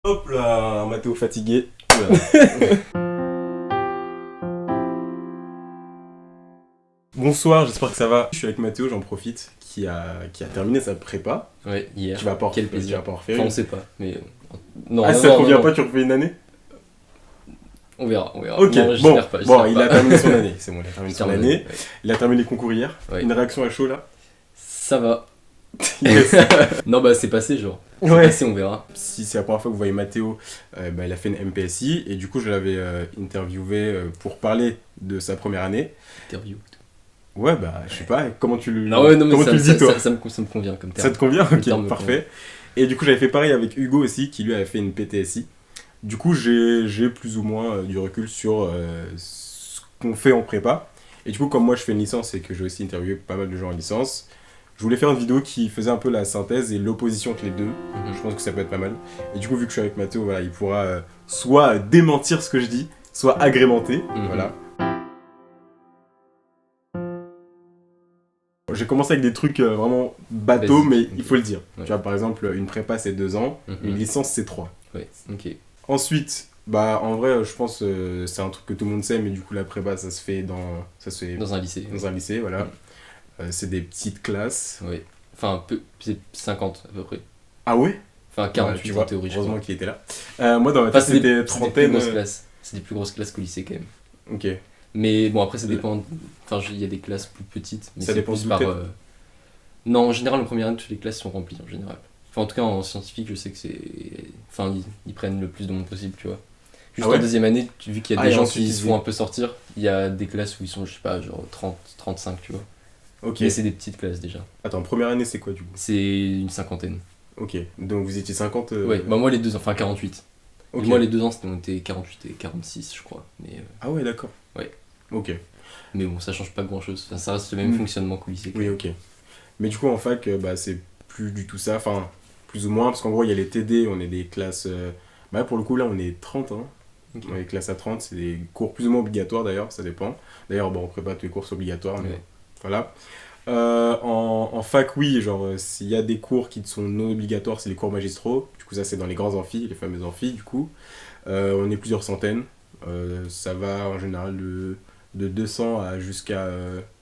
Hop là, un Mathéo fatigué. Oula. Bonsoir, j'espère que ça va. Je suis avec Mathéo, j'en profite, qui a terminé sa prépa. Ouais, hier. Tu vas pas Quel plaisir. pas en refaire. Enfin, on sait pas, mais... Non, Ah, non, si ça te non, convient non. pas, tu refais une année? On verra. Ok, non, bon, j'espère pas, j'espère il pas. a terminé son année. C'est bon, il a terminé son Terminé, année. ouais. Il a terminé les concours hier. Ouais. Une réaction à chaud là? Ça va. Yes. Non, bah c'est passé, genre. C'est Ouais. passé, on verra. Si c'est la première fois que vous voyez Mathéo, il a fait une MPSI et du coup je l'avais interviewé pour parler de sa première année. Interview. Ouais, bah je sais pas, comment tu le, Non, ouais, non, mais comment ça, tu le dis toi? ça me convient comme terme. Ça te convient? Le terme Ok, me parfait. Et du coup j'avais fait pareil avec Hugo aussi, qui lui avait fait une PTSI. Du coup j'ai plus ou moins du recul sur ce qu'on fait en prépa. Et du coup comme moi je fais une licence et que j'ai aussi interviewé pas mal de gens en licence, je voulais faire une vidéo qui faisait un peu la synthèse et l'opposition entre les deux. Je pense que ça peut être pas mal. Et du coup vu que je suis avec Mathéo, voilà, il pourra soit démentir ce que je dis, soit agrémenter. Voilà. J'ai commencé avec des trucs vraiment bateaux, Basique, mais ok. il faut le dire. Ouais. Tu vois, par exemple, une prépa c'est 2 ans, une licence c'est 3. Ouais, ok. Ensuite, bah en vrai, je pense c'est un truc que tout le monde sait, mais du coup la prépa ça se fait dans Dans un lycée. un lycée, voilà. C'est des petites classes. Ouais. Enfin, c'est 50 à peu près. Ah ouais? Enfin, 48 tu vois, en théorie, je heureusement crois. qu'il était là. Moi dans ma Enfin, tête c'est c'était des plus trentaine. grosses classes. C'est des plus grosses classes qu'au lycée, quand même. Ok. Mais bon, après, ça dépend. Enfin, il y a des classes plus petites. Mais Ça c'est dépend plus d'où par. t'es. Non, en général, en première année, toutes les classes sont remplies, en général. Enfin, en tout cas, en scientifique, je sais que c'est. Enfin, ils prennent le plus de monde possible, tu vois. Juste Ah ouais? en deuxième année, vu qu'il y a Ah, des et gens ensuite, qui ils se y- font un peu sortir, il y a des classes où ils sont, je sais pas, genre 30, 35, tu vois. Ok. Mais c'est des petites classes déjà. Attends, première année c'est quoi du coup? C'est une cinquantaine. Ok. Donc vous étiez 50. Ouais, bah moi les 2 ans, enfin 48. Ok. Et moi les 2 ans, on était 48 et 46, je crois. Ah ouais, d'accord. Ouais. Ok. Mais bon, ça change pas grand chose. Enfin, ça reste le même fonctionnement qu'au lycée. Oui, ok. Mais du coup, en fac, bah, c'est plus du tout ça. Enfin, plus ou moins, parce qu'en gros, il y a les TD, on est des classes. Bah, pour le coup, là, on est 30. Hein. Ok. On est classe à 30, c'est des cours plus ou moins obligatoires d'ailleurs, ça dépend. D'ailleurs, bon, en prépa, tous les cours sont obligatoires, mais Ouais. voilà. En fac, oui, genre, s'il y a des cours qui sont non obligatoires, c'est les cours magistraux. Du coup, ça, c'est dans les grands amphis, les fameux amphis, du coup. On est plusieurs centaines. Ça va en général de 200 à jusqu'à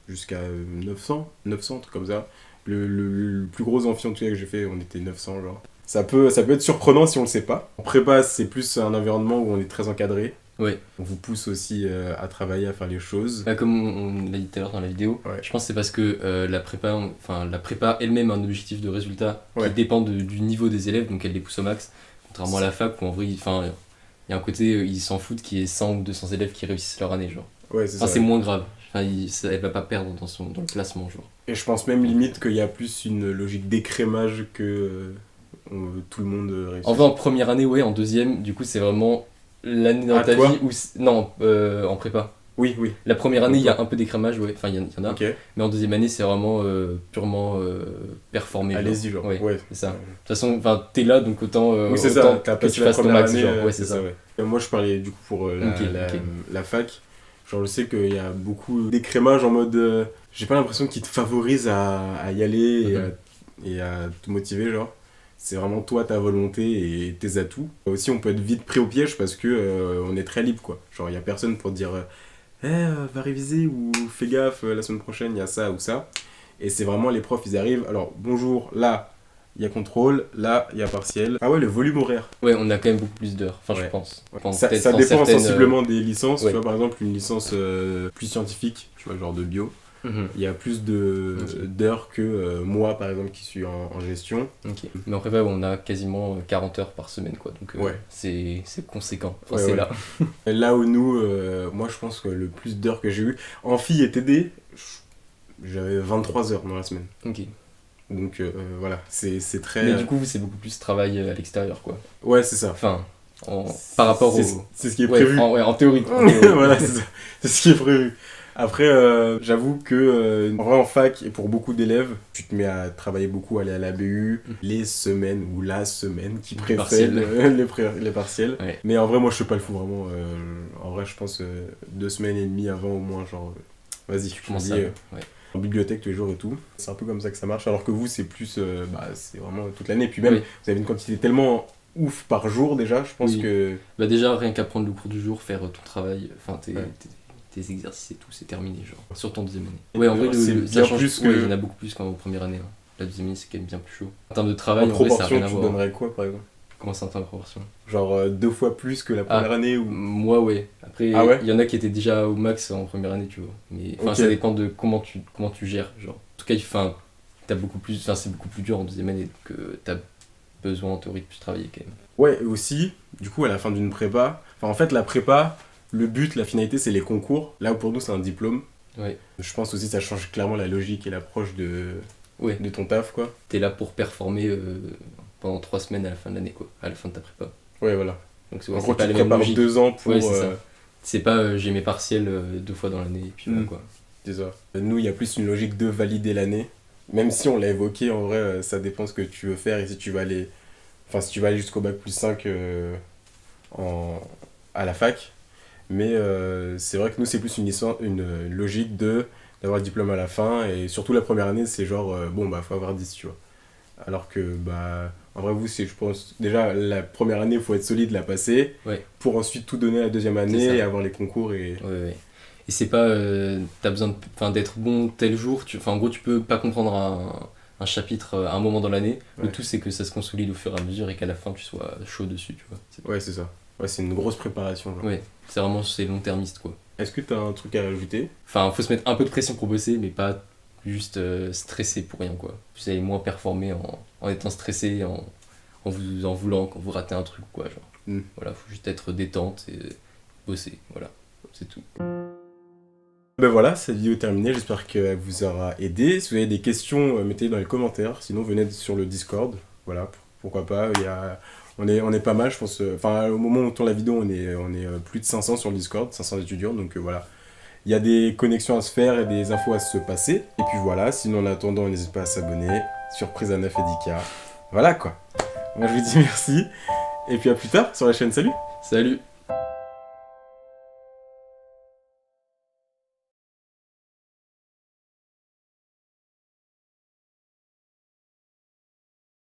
900, un truc comme ça. Le plus gros amphi en tout cas que j'ai fait, on était 900 genre. Ça peut être surprenant si on le sait pas. En prépa, c'est plus un environnement où on est très encadré. Ouais. On vous pousse aussi à travailler, à faire les choses. Bah, comme on l'a dit tout à l'heure dans la vidéo, Ouais. je pense que c'est parce que la prépa elle-même a un objectif de résultat Ouais. qui dépend du niveau des élèves, donc elle les pousse au max. Contrairement à la fac où en vrai, il y a un côté, ils s'en foutent qu'il y ait 100 ou 200 élèves qui réussissent leur année, genre. Ouais, c'est Enfin, ça. c'est moins grave. Enfin, elle va pas perdre dans le classement, genre. Et je pense même limite qu'il y a plus une logique d'écrémage que tout le monde réussit. En vrai, en première année, ouais, en deuxième, du coup, c'est vraiment l'année dans Ah, ta toi vie où. Non, en prépa. Oui, oui. La première année, il y Toi. a un peu d'écrémage, ouais, enfin, il y en a. Ok. Mais en deuxième année, c'est vraiment purement performé. Allez-y, genre. Ouais, Ouais. c'est ça. De toute façon, t'es là, donc autant, oui, c'est autant ça. T'as que passé tu la fasses ton première max, année. genre. Ouais, c'est ça. ouais. Et moi, je parlais du coup pour Ok. la fac. Genre, je sais qu'il y a beaucoup d'écrémage en mode. J'ai pas l'impression qu'ils te favorisent à y aller et à te motiver, genre. C'est vraiment toi, ta volonté et tes atouts. Aussi, on peut être vite pris au piège parce que on est très libre, quoi. Genre, il y a personne pour te dire va réviser ou fais gaffe, la semaine prochaine, il y a ça ou ça. Et c'est vraiment les profs, ils arrivent. Alors, bonjour, là, il y a contrôle, là, il y a partiel. Ah ouais, le volume horaire. Ouais, on a quand même beaucoup plus d'heures. Enfin, Ouais. je pense. Ouais. Enfin, Ça peut-être dépend certaines, sensiblement des licences. ouais. Tu vois, par exemple, une licence plus scientifique, tu vois, genre de bio, il y a plus d'heures que moi, par exemple, qui suis en gestion. Ok. Mais en prépa, on a quasiment 40 heures par semaine, quoi. Donc, Ouais. c'est conséquent. Enfin, Ouais, c'est ouais. là. Et là où nous, moi, je pense que le plus d'heures que j'ai eu, en filles et TD, j'avais 23 heures dans la semaine. Ok. Donc voilà, c'est très... Mais du coup, c'est beaucoup plus travail à l'extérieur, quoi. Ouais, c'est ça. Enfin, par rapport au. C'est ce qui est Ouais, prévu. en théorie. Voilà, c'est ça. C'est ce qui est prévu. Après, j'avoue que en vrai, en fac, et pour beaucoup d'élèves, tu te mets à travailler beaucoup, aller à la BU, les semaines ou la semaine qui précèdent les partiels. Ouais. Mais en vrai, moi, je fais pas le fou, vraiment. En vrai, je pense 2 semaines et demie avant, au moins, genre, vas-y, Tu je commences me à. dis, Ouais. en bibliothèque tous les jours et tout. C'est un peu comme ça que ça marche, alors que vous, c'est plus, c'est vraiment toute l'année. Et puis même, Oui. vous avez une quantité tellement ouf par jour déjà, je pense Oui. que... Bah déjà, rien qu'apprendre le cours du jour, faire ton travail, enfin Ouais. tes exercices et tout, c'est terminé, genre, sur ton deuxième année. Ouais, en vrai, C'est ça bien change plus ouais, que- il y en a beaucoup plus qu'en première année. Hein. La deuxième année, c'est quand même bien plus chaud. En termes de travail, En en vrai, ça n'a proportion, rien à tu voir. donnerais quoi, par exemple? Comment ça en termes de proportion? Genre 2 fois plus que la première année ou... Moi, ouais. Après, Ah ouais? il y en a qui étaient déjà au max en première année, tu vois. Mais enfin, Ok. ça dépend de comment tu gères, genre. En tout cas, t'as beaucoup plus, enfin, c'est beaucoup plus dur en deuxième année, donc t'as besoin en théorie de plus travailler quand même. Ouais, et aussi, du coup, à la fin d'une prépa... Enfin, en fait, la prépa, le but, la finalité, c'est les concours. Là où pour nous, c'est un diplôme. Ouais. Je pense aussi que ça change clairement la logique et l'approche Ouais. de ton taf, quoi. T'es là pour performer pendant 3 semaines à la fin de l'année, quoi, à la fin de ta prépa. Ouais, voilà. Donc En ouais, gros, c'est pas tu les te mêmes prépares logiques. 2 ans pour... Ouais, c'est ça. C'est pas j'ai mes partiels 2 fois dans l'année et puis voilà Mm. quoi. C'est ça. Nous, il y a plus une logique de valider l'année. Même si on l'a évoqué, en vrai, ça dépend ce que tu veux faire et si tu vas aller... Enfin, si tu vas aller jusqu'au bac plus 5 à la fac. Mais c'est vrai que nous, c'est plus une logique d'avoir le diplôme à la fin. Et surtout la première année, c'est genre, bon, bah, faut avoir 10, tu vois. Alors que, bah, en vrai, vous, c'est, je pense, déjà, la première année, il faut être solide, la passer. Ouais. Pour ensuite tout donner la deuxième année C'est ça. et avoir les concours et... Ouais. Et c'est pas t'as besoin d'être bon tel jour, enfin en gros tu peux pas comprendre un chapitre à un moment dans l'année. Ouais. Le tout c'est que ça se consolide au fur et à mesure et qu'à la fin tu sois chaud dessus, tu vois. Ouais, c'est ça. Ouais, c'est une grosse préparation, genre. Ouais, c'est vraiment c'est long-termiste quoi. Est-ce que t'as un truc à rajouter? Enfin, faut se mettre un peu de pression pour bosser, mais pas juste stresser pour rien quoi. Vous allez moins performer en étant stressé, en voulant quand vous ratez un truc quoi, genre. Mm. Voilà, faut juste être détente et bosser, voilà, c'est tout. Ben voilà, cette vidéo est terminée, j'espère qu'elle vous aura aidé. Si vous avez des questions, mettez-les dans les commentaires, sinon venez sur le Discord, voilà, pourquoi pas, on est pas mal, je pense, enfin au moment où on tourne la vidéo, on est plus de 500 sur le Discord, 500 étudiants, donc voilà. Il y a des connexions à se faire et des infos à se passer, et puis voilà, sinon en attendant, n'hésitez pas à s'abonner, surprise à 9 et 10K, voilà quoi. Moi je vous dis merci, et puis à plus tard sur la chaîne, salut! Salut!